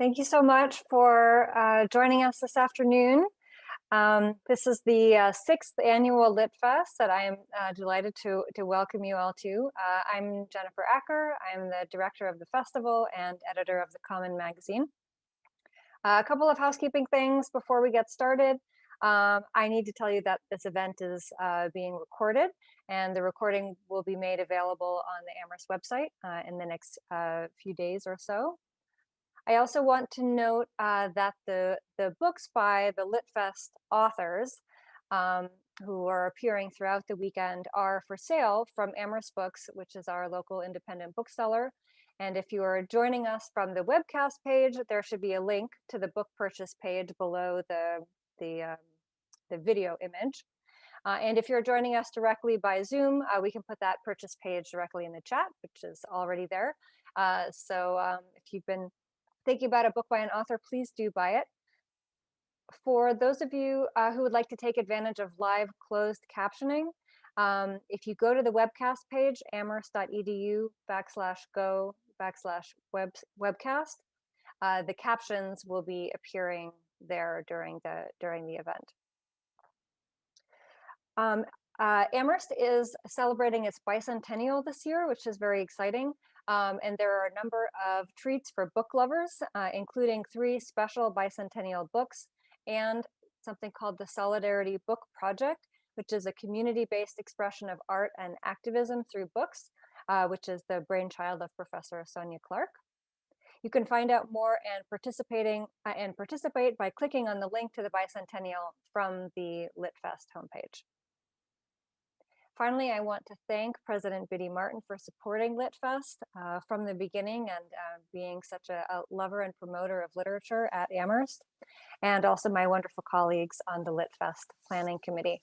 Thank you so much for joining us this afternoon. This is the sixth annual LitFest that I am delighted to welcome you all to. I'm Jennifer Acker. I'm the director of the festival and editor of the Common magazine. A couple of housekeeping things before we get started. I need to tell you that this event is being recorded, and the recording will be made available on the Amherst website in the next few days or so. I also want to note that the books by the LitFest authors who are appearing throughout the weekend are for sale from Amherst Books, which is our local independent bookseller. And if you are joining us from the webcast page, there should be a link to the book purchase page below the video image. And if you're joining us directly by Zoom, we can put that purchase page directly in the chat, which is already there. So if you've been thinking about a book by an author, please do buy it. For those of you who would like to take advantage of live closed captioning, if you go to the webcast page, amherst.edu/go/webcast, the captions will be appearing there during the event. Amherst is celebrating its bicentennial this year, which is very exciting. And there are a number of treats for book lovers, including 3 special bicentennial books and something called the Solidarity Book Project, which is a community-based expression of art and activism through books, which is the brainchild of Professor Sonia Clark. You can find out more and participate by clicking on the link to the bicentennial from the LitFest homepage. Finally, I want to thank President Biddy Martin for supporting LitFest from the beginning and being such a lover and promoter of literature at Amherst, and also my wonderful colleagues on the LitFest Planning Committee.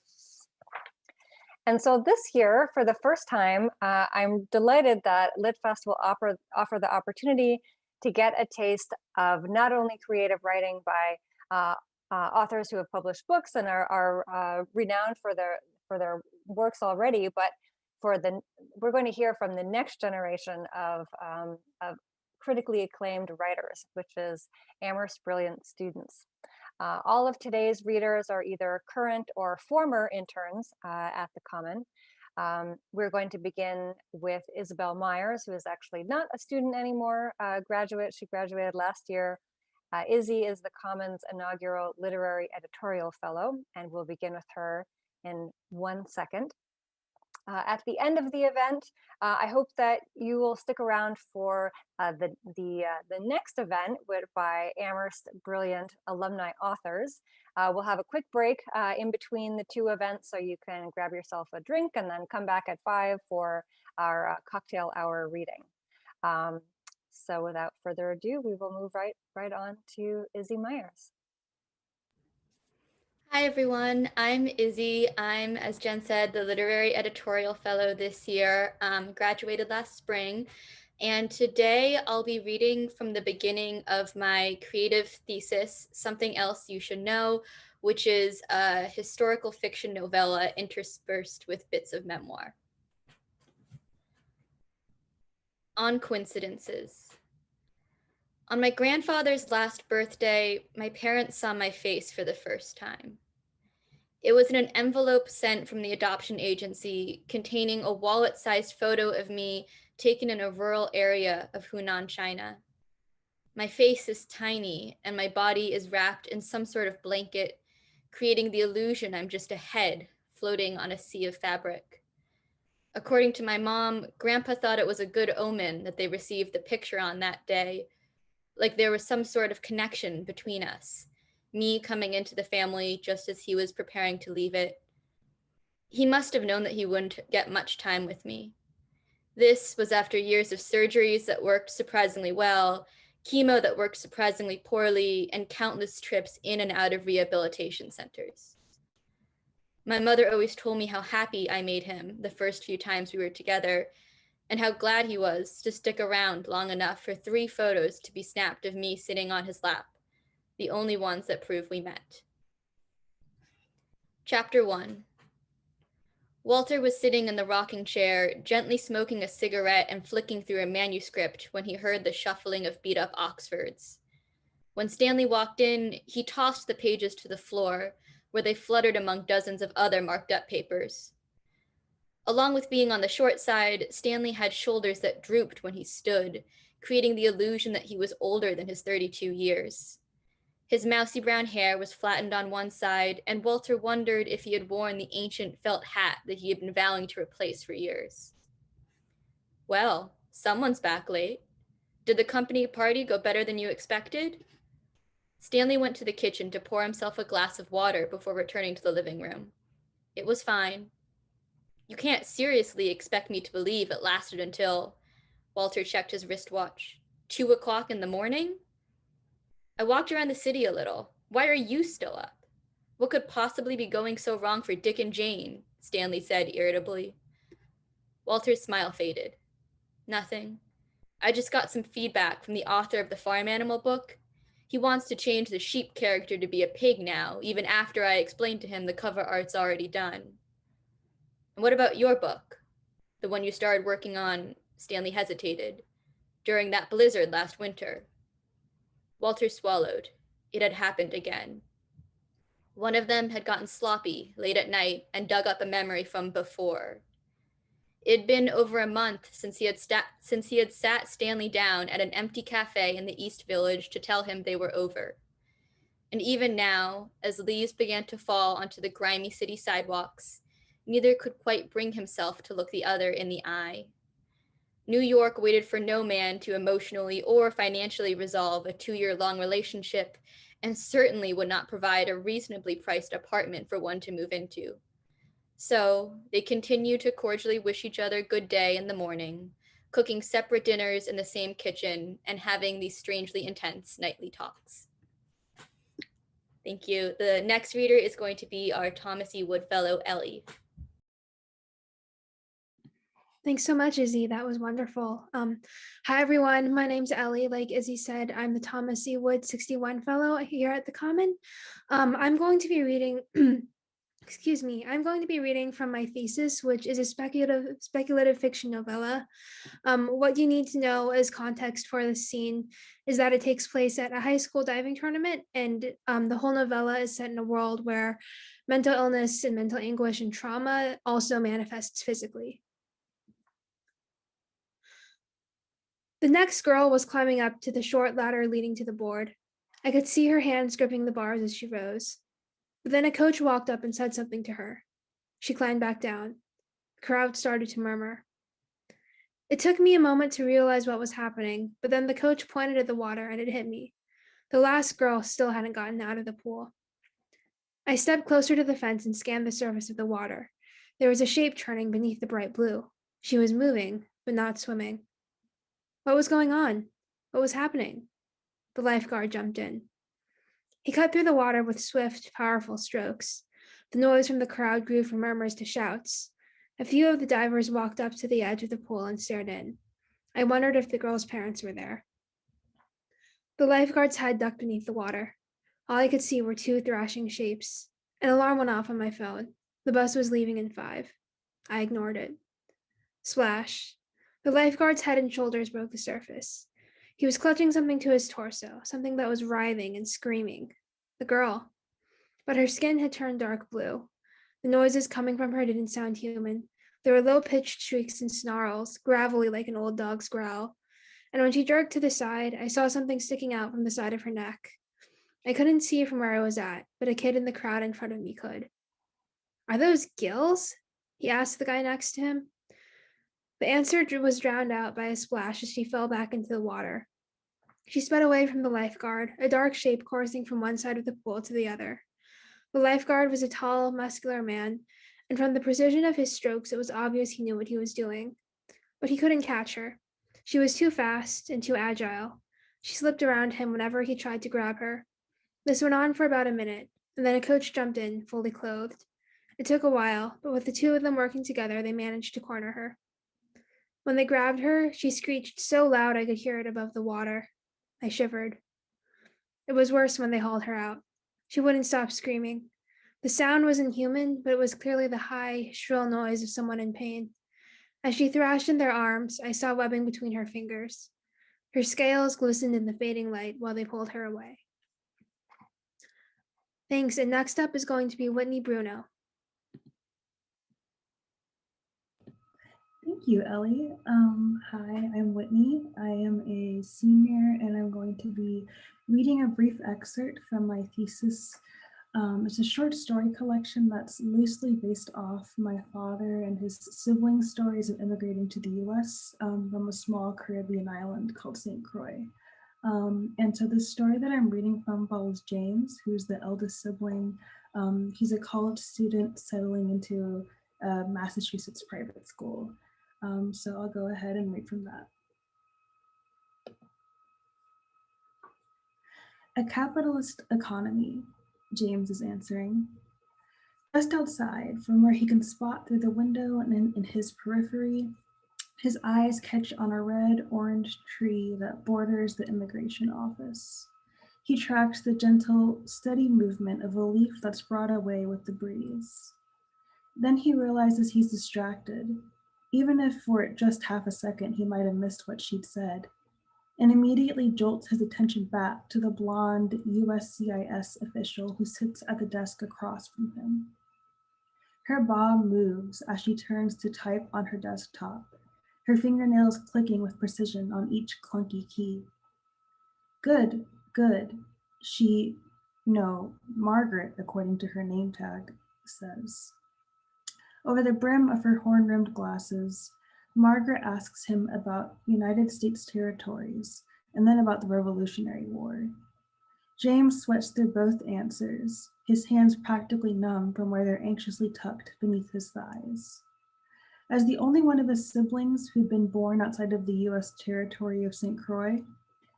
And so this year, for the first time, I'm delighted that LitFest will offer the opportunity to get a taste of not only creative writing by authors who have published books and are renowned for their works already, but we're going to hear from the next generation of critically acclaimed writers, which is Amherst brilliant students. All of today's readers are either current or former interns at the Common. We're going to begin with Isabel Meyers, who is actually not a student anymore, graduate. She graduated last year. Izzy is the Common's inaugural Literary Editorial Fellow, and we'll begin with her in 1 second. At the end of the event, I hope that you will stick around for the next event by Amherst brilliant alumni authors. We'll have a quick break in between the 2 events, so you can grab yourself a drink and then come back at 5 for our cocktail hour reading. So without further ado, we will move right on to Izzy Myers. Hi everyone, I'm Izzy. I'm, as Jen said, the Literary Editorial Fellow this year, graduated last spring. And today I'll be reading from the beginning of my creative thesis, Something Else You Should Know, which is a historical fiction novella interspersed with bits of memoir. On coincidences. On my grandfather's last birthday, my parents saw my face for the first time. It was in an envelope sent from the adoption agency containing a wallet-sized photo of me taken in a rural area of Hunan, China. My face is tiny and my body is wrapped in some sort of blanket, creating the illusion I'm just a head floating on a sea of fabric. According to my mom, Grandpa thought it was a good omen that they received the picture on that day, like there was some sort of connection between us, me coming into the family just as he was preparing to leave it. He must have known that he wouldn't get much time with me. This was after years of surgeries that worked surprisingly well, chemo that worked surprisingly poorly, and countless trips in and out of rehabilitation centers. My mother always told me how happy I made him the first few times we were together, and how glad he was to stick around long enough for 3 photos to be snapped of me sitting on his lap, the only ones that prove we met. Chapter 1. Walter was sitting in the rocking chair, gently smoking a cigarette and flicking through a manuscript when he heard the shuffling of beat-up Oxfords. When Stanley walked in, he tossed the pages to the floor, where they fluttered among dozens of other marked up papers. Along with being on the short side, Stanley had shoulders that drooped when he stood, creating the illusion that he was older than his 32 years. His mousy brown hair was flattened on one side, and Walter wondered if he had worn the ancient felt hat that he had been vowing to replace for years. Well, someone's back late. Did the company party go better than you expected? Stanley went to the kitchen to pour himself a glass of water before returning to the living room. It was fine. You can't seriously expect me to believe it lasted until, Walter checked his wristwatch, 2 o'clock in the morning? I walked around the city a little. Why are you still up? What could possibly be going so wrong for Dick and Jane? Stanley said irritably. Walter's smile faded. Nothing. I just got some feedback from the author of the farm animal book. He wants to change the sheep character to be a pig now, even after I explained to him the cover art's already done. And what about your book? The one you started working on, Stanley hesitated, during that blizzard last winter. Walter swallowed. It had happened again. One of them had gotten sloppy late at night and dug up a memory from before. It had been over a month since he had sat Stanley down at an empty cafe in the East Village to tell him they were over. And even now, as leaves began to fall onto the grimy city sidewalks, neither could quite bring himself to look the other in the eye. New York waited for no man to emotionally or financially resolve a 2-year-long relationship, and certainly would not provide a reasonably priced apartment for one to move into. So they continued to cordially wish each other good day in the morning, cooking separate dinners in the same kitchen and having these strangely intense nightly talks. Thank you. The next reader is going to be our Thomas E. Wood Fellow, Elly. Thanks so much, Izzy. That was wonderful. Hi, everyone. My name's Elly. Like Izzy said, I'm the Thomas E. Wood 61 Fellow here at the Common. I'm going to be reading, I'm going to be reading from my thesis, which is a speculative fiction novella. What you need to know as context for this scene is that it takes place at a high school diving tournament, and the whole novella is set in a world where mental illness and mental anguish and trauma also manifests physically. The next girl was climbing up to the short ladder leading to the board. I could see her hands gripping the bars as she rose. But then a coach walked up and said something to her. She climbed back down. The crowd started to murmur. It took me a moment to realize what was happening, but then the coach pointed at the water and it hit me. The last girl still hadn't gotten out of the pool. I stepped closer to the fence and scanned the surface of the water. There was a shape turning beneath the bright blue. She was moving, but not swimming. What was going on? What was happening? The lifeguard jumped in. He cut through the water with swift, powerful strokes. The noise from the crowd grew from murmurs to shouts. A few of the divers walked up to the edge of the pool and stared in. I wondered if the girl's parents were there. The lifeguard's head ducked beneath the water. All I could see were 2 thrashing shapes. An alarm went off on my phone. The bus was leaving in 5. I ignored it. Splash. The lifeguard's head and shoulders broke the surface. He was clutching something to his torso, something that was writhing and screaming. The girl. But her skin had turned dark blue. The noises coming from her didn't sound human. There were low-pitched shrieks and snarls, gravelly like an old dog's growl. And when she jerked to the side, I saw something sticking out from the side of her neck. I couldn't see from where I was at, but a kid in the crowd in front of me could. Are those gills? He asked the guy next to him. The answer was drowned out by a splash as she fell back into the water. She sped away from the lifeguard, a dark shape coursing from one side of the pool to the other. The lifeguard was a tall, muscular man, and from the precision of his strokes, it was obvious he knew what he was doing. But he couldn't catch her. She was too fast and too agile. She slipped around him whenever he tried to grab her. This went on for about a minute, and then a coach jumped in, fully clothed. It took a while, but with the 2 of them working together, they managed to corner her. When they grabbed her, she screeched so loud I could hear it above the water. I shivered. It was worse when they hauled her out. She wouldn't stop screaming. The sound wasn't human, but it was clearly the high, shrill noise of someone in pain. As she thrashed in their arms, I saw webbing between her fingers. Her scales glistened in the fading light while they pulled her away. Thanks, and next up is going to be Whitney Bruno. Thank you, Elly. Hi, I'm Whitney. I am a senior and I'm going to be reading a brief excerpt from my thesis. It's a short story collection that's loosely based off my father and his siblings' stories of immigrating to the US from a small Caribbean island called St. Croix. And so the story that I'm reading from follows James, who's the eldest sibling. He's a college student settling into a Massachusetts private school. So I'll go ahead and read from that. A capitalist economy, James is answering. Just outside, from where he can spot through the window and in his periphery, his eyes catch on a red-orange tree that borders the immigration office. He tracks the gentle, steady movement of a leaf that's brought away with the breeze. Then he realizes he's distracted, even if for just half a second he might have missed what she'd said, and immediately jolts his attention back to the blonde USCIS official who sits at the desk across from him. Her bob moves as she turns to type on her desktop, her fingernails clicking with precision on each clunky key. Good, good, Margaret, according to her name tag, says. Over the brim of her horn-rimmed glasses, Margaret asks him about United States territories and then about the Revolutionary War. James sweats through both answers, his hands practically numb from where they're anxiously tucked beneath his thighs. As the only one of his siblings who'd been born outside of the US territory of St. Croix,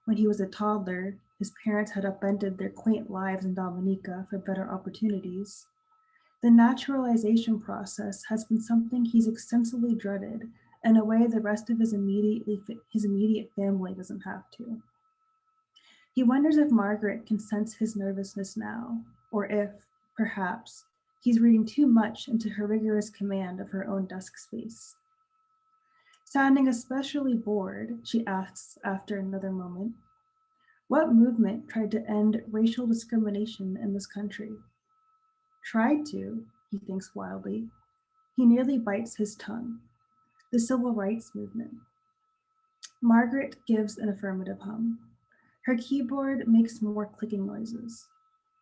when he was a toddler, his parents had upended their quaint lives in Dominica for better opportunities. The naturalization process has been something he's extensively dreaded in a way the rest of his immediate family doesn't have to. He wonders if Margaret can sense his nervousness now, or if, perhaps, he's reading too much into her rigorous command of her own desk space. Sounding especially bored, she asks after another moment, what movement tried to end racial discrimination in this country? Tried to, he thinks wildly. He nearly bites his tongue. The civil rights movement. Margaret gives an affirmative hum. Her keyboard makes more clicking noises.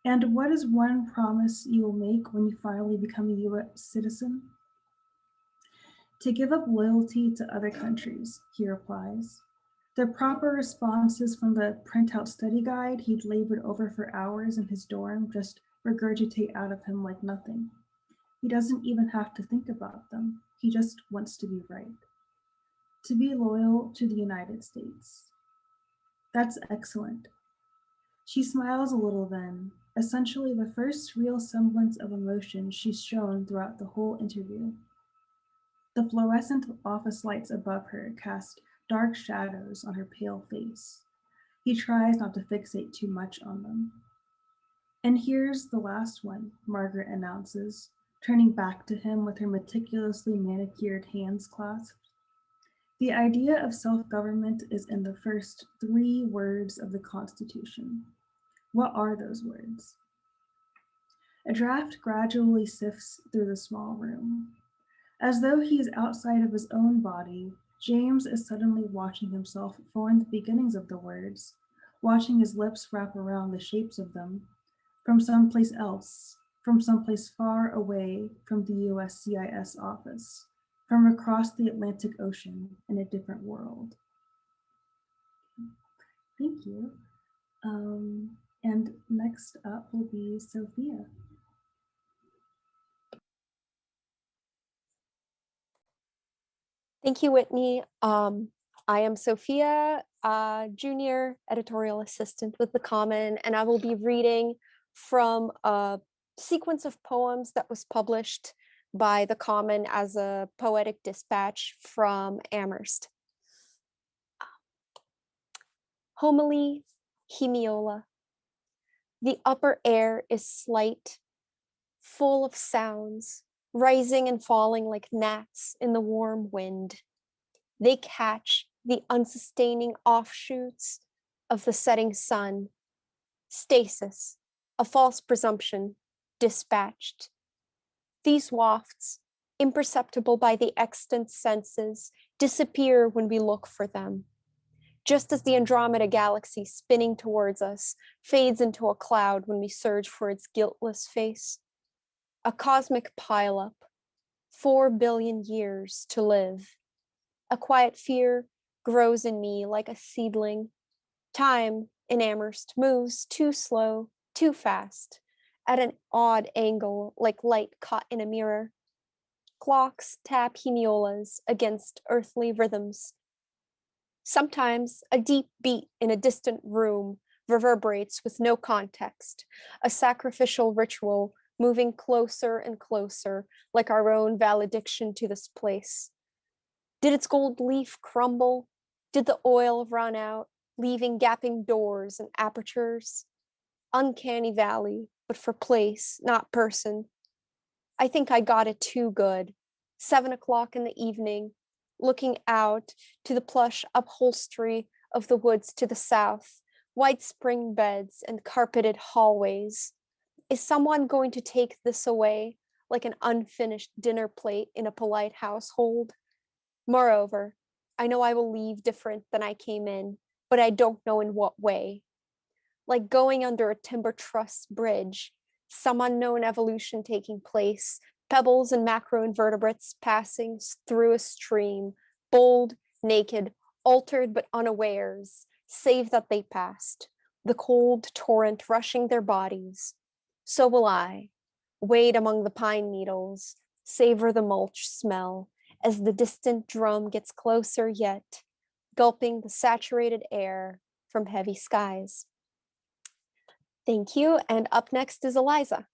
And what is one promise you will make when you finally become a US citizen? To give up loyalty to other countries, he replies. The proper responses from the printout study guide he'd labored over for hours in his dorm just regurgitate out of him like nothing. He doesn't even have to think about them. He just wants to be right. To be loyal to the United States. That's excellent. She smiles a little then, essentially the first real semblance of emotion she's shown throughout the whole interview. The fluorescent office lights above her cast dark shadows on her pale face. He tries not to fixate too much on them. And here's the last one, Margaret announces, turning back to him with her meticulously manicured hands clasped. The idea of self-government is in the first 3 words of the Constitution. What are those words? A draft gradually sifts through the small room. As though he is outside of his own body, James is suddenly watching himself form the beginnings of the words, watching his lips wrap around the shapes of them, from someplace else, from someplace far away from the USCIS office, from across the Atlantic Ocean in a different world. Thank you. And next up will be Sofia. Thank you, Whitney. I am Sofia, junior editorial assistant with The Common, and I will be reading from a sequence of poems that was published by The Common as a poetic dispatch from Amherst. Homily, Hemiola. The upper air is slight, full of sounds, rising and falling like gnats in the warm wind. They catch the unsustaining offshoots of the setting sun. Stasis, a false presumption, dispatched. These wafts, imperceptible by the extant senses, disappear when we look for them. Just as the Andromeda galaxy spinning towards us fades into a cloud when we search for its guiltless face. A cosmic pileup, 4 billion years to live. A quiet fear grows in me like a seedling. Time in Amherst moves too slow, too fast, at an odd angle like light caught in a mirror. Clocks tap hemiolas against earthly rhythms. Sometimes a deep beat in a distant room reverberates with no context, a sacrificial ritual moving closer and closer, like our own valediction to this place. Did its gold leaf crumble? Did the oil run out, leaving gaping doors and apertures? Uncanny valley, but for place, not person. I think I got it too good. 7 o'clock in the evening, looking out to the plush upholstery of the woods to the south, white spring beds and carpeted hallways. Is someone going to take this away like an unfinished dinner plate in a polite household? Moreover, I know I will leave different than I came in, but I don't know in what way. Like going under a timber truss bridge, some unknown evolution taking place, pebbles and macroinvertebrates passing through a stream, bold, naked, altered but unawares, save that they passed, the cold torrent rushing their bodies. So will I, wade among the pine needles, savor the mulch smell, as the distant drum gets closer yet, gulping the saturated air from heavy skies. Thank you, and up next is Eliza.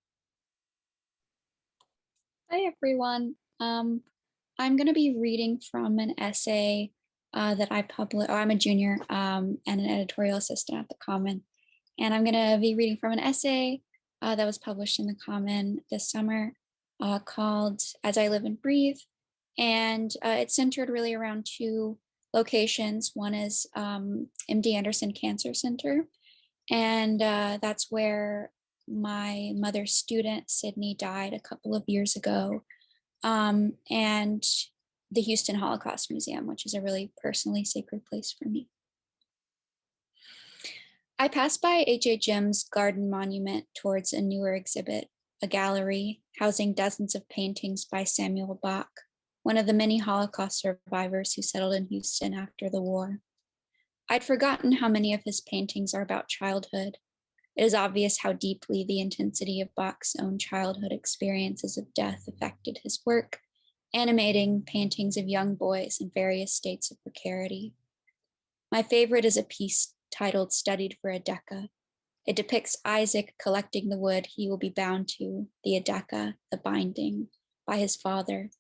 Hi, everyone. I'm going to be reading from an essay that I published. I'm a junior and an editorial assistant at the Common. And I'm going to be reading from an essay that was published in the Common this summer called As I Live and Breathe. And it's centered really around two locations. One is MD Anderson Cancer Center. And that's where my mother's student, Sydney, died a couple of years ago. And the Houston Holocaust Museum, which is a really personally sacred place for me. I passed by H.A. Jim's garden monument towards a newer exhibit, a gallery housing dozens of paintings by Samuel Bach, one of the many Holocaust survivors who settled in Houston after the war. I'd forgotten how many of his paintings are about childhood. It is obvious how deeply the intensity of Bach's own childhood experiences of death affected his work, animating paintings of young boys in various states of precarity. My favorite is a piece titled Studied for a Decca. It depicts Isaac collecting the wood he will be bound to, the Adeka, the binding, by his father,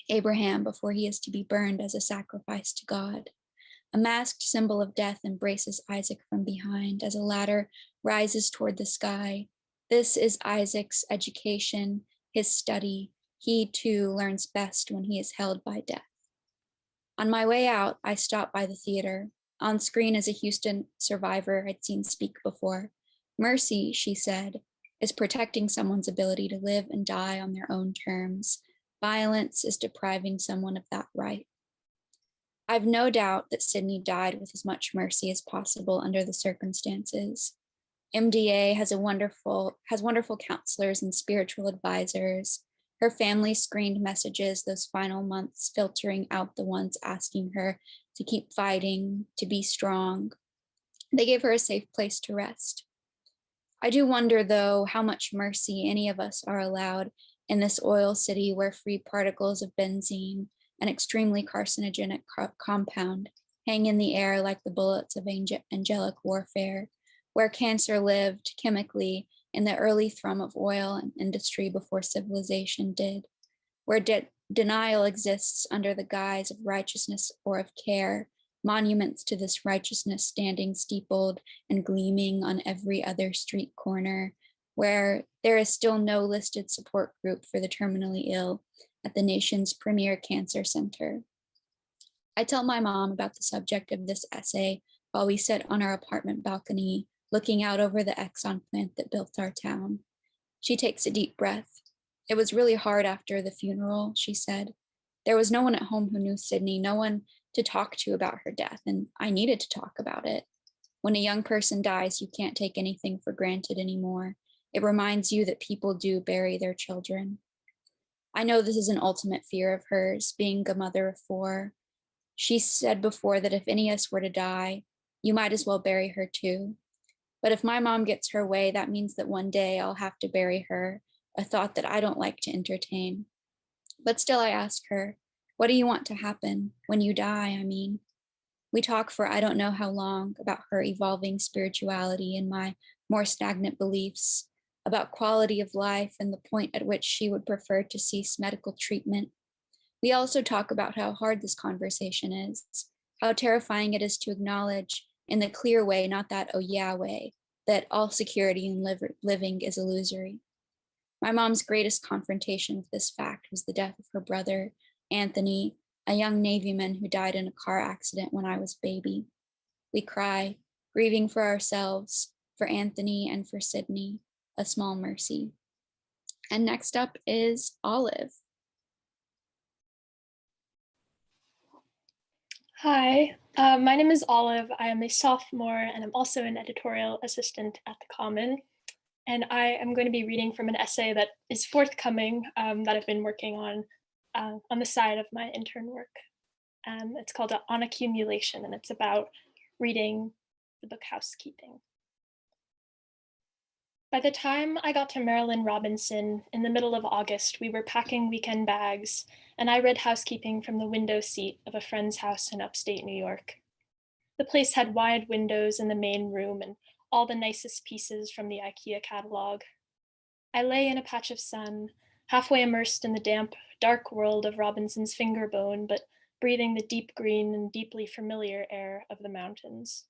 Abraham, before he is to be burned as a sacrifice to God. A masked symbol of death embraces Isaac from behind as a ladder rises toward the sky. This is Isaac's education, his study. He too learns best when he is held by death. On my way out, I stopped by the theater. On screen is a Houston survivor I'd seen speak before. Mercy, she said, is protecting someone's ability to live and die on their own terms. Violence is depriving someone of that right. I've no doubt that Sydney died with as much mercy as possible under the circumstances. MDA has wonderful counselors and spiritual advisors. Her family screened messages those final months, filtering out the ones asking her to keep fighting, to be strong. They gave her a safe place to rest. I do wonder, though, how much mercy any of us are allowed in this oil city where free particles of benzene, an extremely carcinogenic compound, hang in the air like the bullets of angelic warfare, where cancer lived chemically in the early thrum of oil and industry before civilization did, where denial exists under the guise of righteousness or of care, monuments to this righteousness standing steepled and gleaming on every other street corner, where there is still no listed support group for the terminally ill at the nation's premier cancer center. I tell my mom about the subject of this essay while we sit on our apartment balcony, looking out over the Exxon plant that built our town. She takes a deep breath. It was really hard after the funeral, she said. There was no one at home who knew Sydney, no one to talk to about her death, and I needed to talk about it. When a young person dies, you can't take anything for granted anymore. It reminds you that people do bury their children. I know this is an ultimate fear of hers, being a mother of 4. She said before that if any of us were to die, you might as well bury her too. But if my mom gets her way, that means that one day I'll have to bury her, a thought that I don't like to entertain. But still I ask her, what do you want to happen? When you die, I mean. We talk for I don't know how long about her evolving spirituality and my more stagnant beliefs, about quality of life and the point at which she would prefer to cease medical treatment. We also talk about how hard this conversation is, how terrifying it is to acknowledge in the clear way, not that oh yeah way, that all security in living is illusory. My mom's greatest confrontation with this fact was the death of her brother, Anthony, a young Navyman who died in a car accident when I was baby. We cry, grieving for ourselves, for Anthony, and for Sydney, a small mercy. And next up is Olive. Hi, my name is Olive. I am a sophomore and I'm also an editorial assistant at the Common. And I am going to be reading from an essay that is forthcoming that I've been working on the side of my intern work. It's called On Accumulation, and it's about reading the book Housekeeping. By the time I got to Marilyn Robinson in the middle of August, we were packing weekend bags, and I read Housekeeping from the window seat of a friend's house in upstate New York. The place had wide windows in the main room and all the nicest pieces from the IKEA catalog. I lay in a patch of sun, halfway immersed in the damp, dark world of Robinson's finger bone, but breathing the deep green and deeply familiar air of the mountains.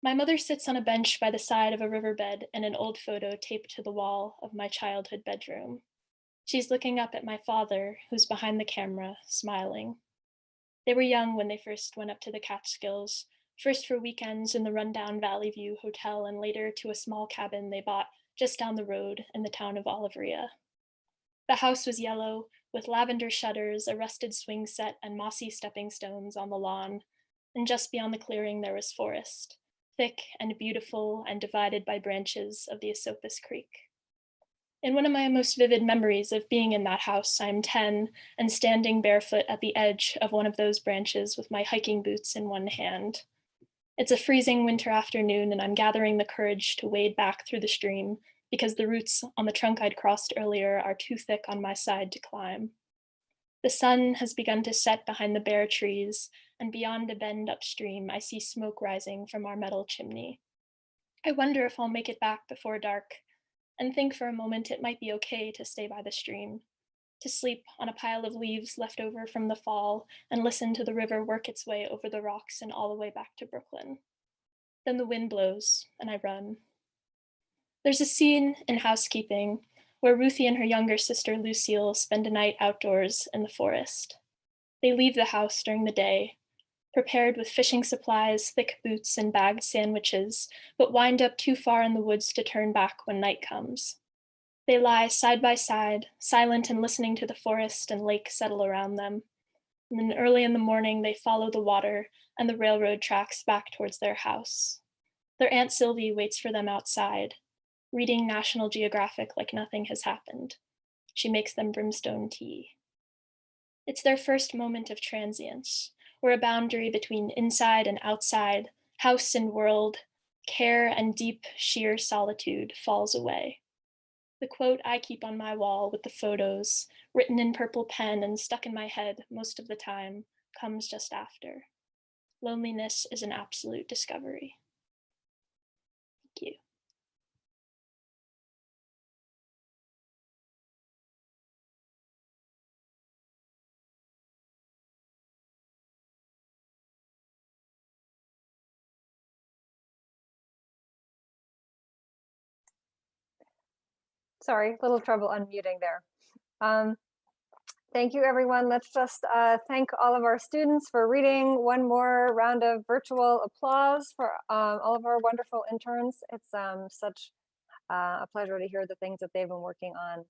My mother sits on a bench by the side of a riverbed in an old photo taped to the wall of my childhood bedroom. She's looking up at my father, who's behind the camera, smiling. They were young when they first went up to the Catskills, first for weekends in the rundown Valley View Hotel and later to a small cabin they bought just down the road in the town of Olivria. The house was yellow, with lavender shutters, a rusted swing set, and mossy stepping stones on the lawn, and just beyond the clearing there was forest, thick and beautiful and divided by branches of the Esopus Creek. In one of my most vivid memories of being in that house, I'm 10 and standing barefoot at the edge of one of those branches with my hiking boots in one hand. It's a freezing winter afternoon and I'm gathering the courage to wade back through the stream because the roots on the trunk I'd crossed earlier are too thick on my side to climb. The sun has begun to set behind the bare trees, and beyond a bend upstream, I see smoke rising from our metal chimney. I wonder if I'll make it back before dark, and think for a moment it might be okay to stay by the stream, to sleep on a pile of leaves left over from the fall and listen to the river work its way over the rocks and all the way back to Brooklyn. Then the wind blows, and I run. There's a scene in Housekeeping where Ruthie and her younger sister Lucille spend a night outdoors in the forest. They leave the house during the day, prepared with fishing supplies, thick boots, and bagged sandwiches, but wind up too far in the woods to turn back when night comes. They lie side by side, silent and listening to the forest and lake settle around them. And then early in the morning, they follow the water and the railroad tracks back towards their house. Their Aunt Sylvie waits for them outside, reading National Geographic like nothing has happened. She makes them brimstone tea. It's their first moment of transience, where a boundary between inside and outside, house and world, care and deep, sheer solitude falls away. The quote I keep on my wall with the photos, written in purple pen and stuck in my head most of the time, comes just after. Loneliness is an absolute discovery. Thank you. Sorry, little trouble unmuting there. Thank you, everyone. Let's just thank all of our students for reading. One more round of virtual applause for all of our wonderful interns. It's such a pleasure to hear the things that they've been working on.